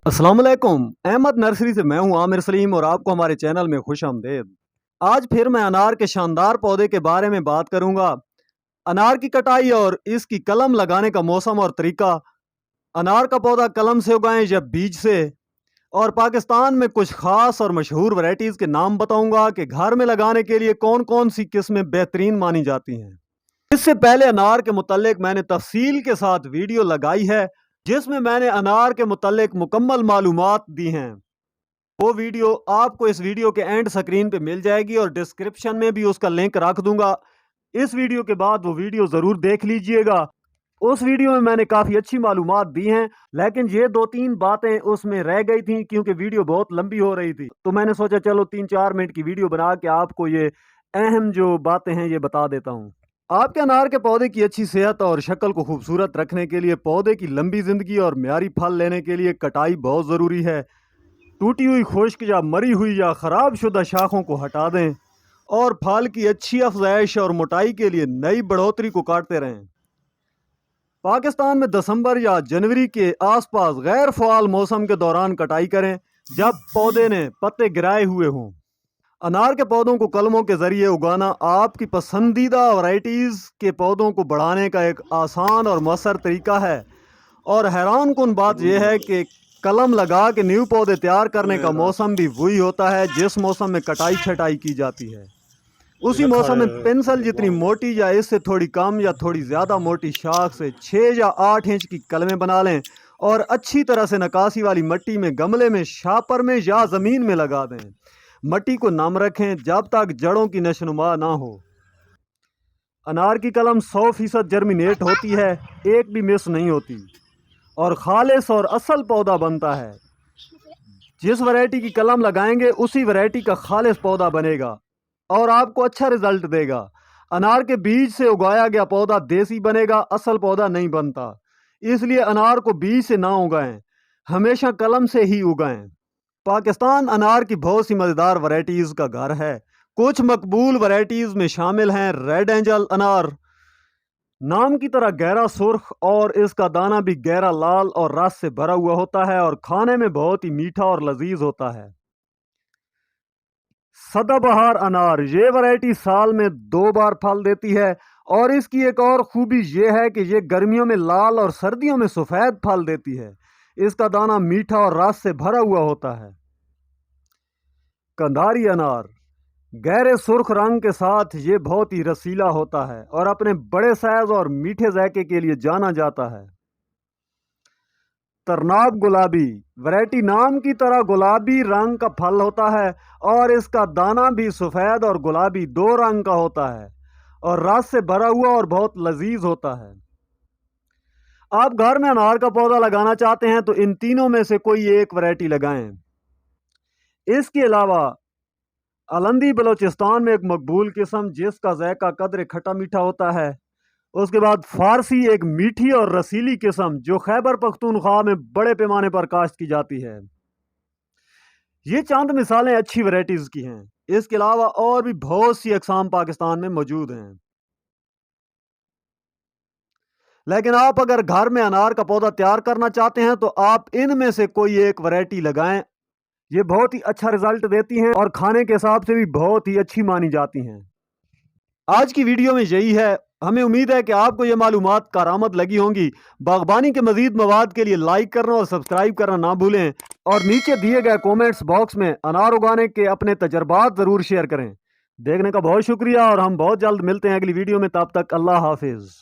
अस्सलाम वालेकुम। अहमद नर्सरी से मैं हूं आमिर सलीम और आपको हमारे चैनल में खुश आमदेद। आज फिर मैं अनार के शानदार पौधे के बारे में बात करूंगा। अनार की कटाई और इसकी कलम लगाने का मौसम और तरीका। अनार का पौधा कलम से उगाएं या बीज से। और पाकिस्तान में कुछ खास और मशहूर वैरायटीज़ के नाम बताऊंगा कि घर में लगाने के लिए कौन कौन सी किस्में बेहतरीन मानी जाती हैं। इससे पहले अनार के मुतालिक मैंने तफसील के साथ वीडियो लगाई है जिसमें मैंने अनार के मुतालिक मुकम्मल मालूमात दी हैं। वो वीडियो आपको इस वीडियो के एंड स्क्रीन पे मिल जाएगी और डिस्क्रिप्शन में भी उसका लिंक रख दूंगा। इस वीडियो के बाद वो वीडियो ज़रूर देख लीजिएगा। उस वीडियो में मैंने काफ़ी अच्छी मालूमात दी हैं, लेकिन ये 2-3 बातें उसमें रह गई थी क्योंकि वीडियो बहुत लंबी हो रही थी। तो मैंने सोचा चलो 3-4 मिनट की वीडियो बना के आपको ये अहम जो बातें हैं ये बता देता हूँ। आपके अनार के पौधे की अच्छी सेहत और शक्ल को खूबसूरत रखने के लिए पौधे की लंबी जिंदगी और म्यारी फल लेने के लिए कटाई बहुत ज़रूरी है। टूटी हुई, खुश्क या मरी हुई या ख़राब शुदा शाखों को हटा दें और फल की अच्छी अफजाइश और मोटाई के लिए नई बढ़ोतरी को काटते रहें। पाकिस्तान में दिसंबर या जनवरी के आसपास गैर फ़ाल मौसम के दौरान कटाई करें जब पौधे ने पत्ते गिराए हुए हों। अनार के पौधों को कलमों के ज़रिए उगाना आपकी पसंदीदा वैरायटीज़ के पौधों को बढ़ाने का एक आसान और मौसर तरीका है। और हैरान कुन बात यह है कि कलम लगा के न्यू पौधे तैयार करने का मौसम भी वही होता है जिस मौसम में कटाई छटाई की जाती है। उसी मौसम में पेंसिल जितनी मोटी या इससे थोड़ी कम या थोड़ी ज़्यादा मोटी शाख से 6 या 8 इंच की कलमें बना लें और अच्छी तरह से नकासी वाली मिट्टी में, गमले में, शापर में या ज़मीन में लगा दें। मिट्टी को नम रखें जब तक जड़ों की नशनुमा ना हो। अनार की कलम 100% जर्मिनेट होती है, एक भी मिस नहीं होती और खालिस और असल पौधा बनता है। जिस वैरायटी की कलम लगाएंगे उसी वैरायटी का खालिस पौधा बनेगा और आपको अच्छा रिजल्ट देगा। अनार के बीज से उगाया गया पौधा देसी बनेगा, असल पौधा नहीं बनता। इसलिए अनार को बीज से ना उगाएं, हमेशा कलम से ही उगाएं। पाकिस्तान अनार की बहुत सी मज़ेदार वैरायटीज़ का घर है। कुछ मकबूल वैरायटीज़ में शामिल हैं रेड एंजल अनार, नाम की तरह गहरा सुर्ख और इसका दाना भी गहरा लाल और रस से भरा हुआ होता है और खाने में बहुत ही मीठा और लजीज होता है। सदाबहार अनार, ये वैरायटी साल में 2 बार फल देती है और इसकी एक और खूबी ये है कि ये गर्मियों में लाल और सर्दियों में सफ़ेद फल देती है। इसका दाना मीठा और रस से भरा हुआ होता है। कंधारी अनार, गहरे सुर्ख रंग के साथ ये बहुत ही रसीला होता है और अपने बड़े साइज और मीठे जायके के लिए जाना जाता है। तरनाब गुलाबी, वैरायटी नाम की तरह गुलाबी रंग का फल होता है और इसका दाना भी सफ़ेद और गुलाबी 2 रंग का होता है और रस से भरा हुआ और बहुत लजीज होता है। आप घर में अनार का पौधा लगाना चाहते हैं तो इन तीनों में से कोई एक वैरायटी लगाएं। इसके अलावा अलंदी बलोचिस्तान में एक मकबूल किस्म जिसका ज़ायका कदर खट्टा मीठा होता है। उसके बाद फ़ारसी एक मीठी और रसीली किस्म जो खैबर पख्तूनख्वा में बड़े पैमाने पर काश्त की जाती है। ये चंद मिसालें अच्छी वैरायटीज़ की हैं। इसके अलावा और भी बहुत सी अक़साम पाकिस्तान में मौजूद हैं, लेकिन आप अगर घर में अनार का पौधा तैयार करना चाहते हैं तो आप इनमें से कोई एक वैरायटी लगाएं। ये बहुत ही अच्छा रिजल्ट देती हैं और खाने के हिसाब से भी बहुत ही अच्छी मानी जाती हैं। आज की वीडियो में यही है। हमें उम्मीद है कि आपको ये मालूमात कारआमद लगी होंगी। बागबानी के मजीद मवाद के लिए लाइक करना और सब्सक्राइब करना ना भूलें और नीचे दिए गए कमेंट्स बॉक्स में अनार उगाने के अपने तजर्बात ज़रूर शेयर करें। देखने का बहुत शुक्रिया और हम बहुत जल्द मिलते हैं अगली वीडियो में। तब तक अल्लाह हाफिज़।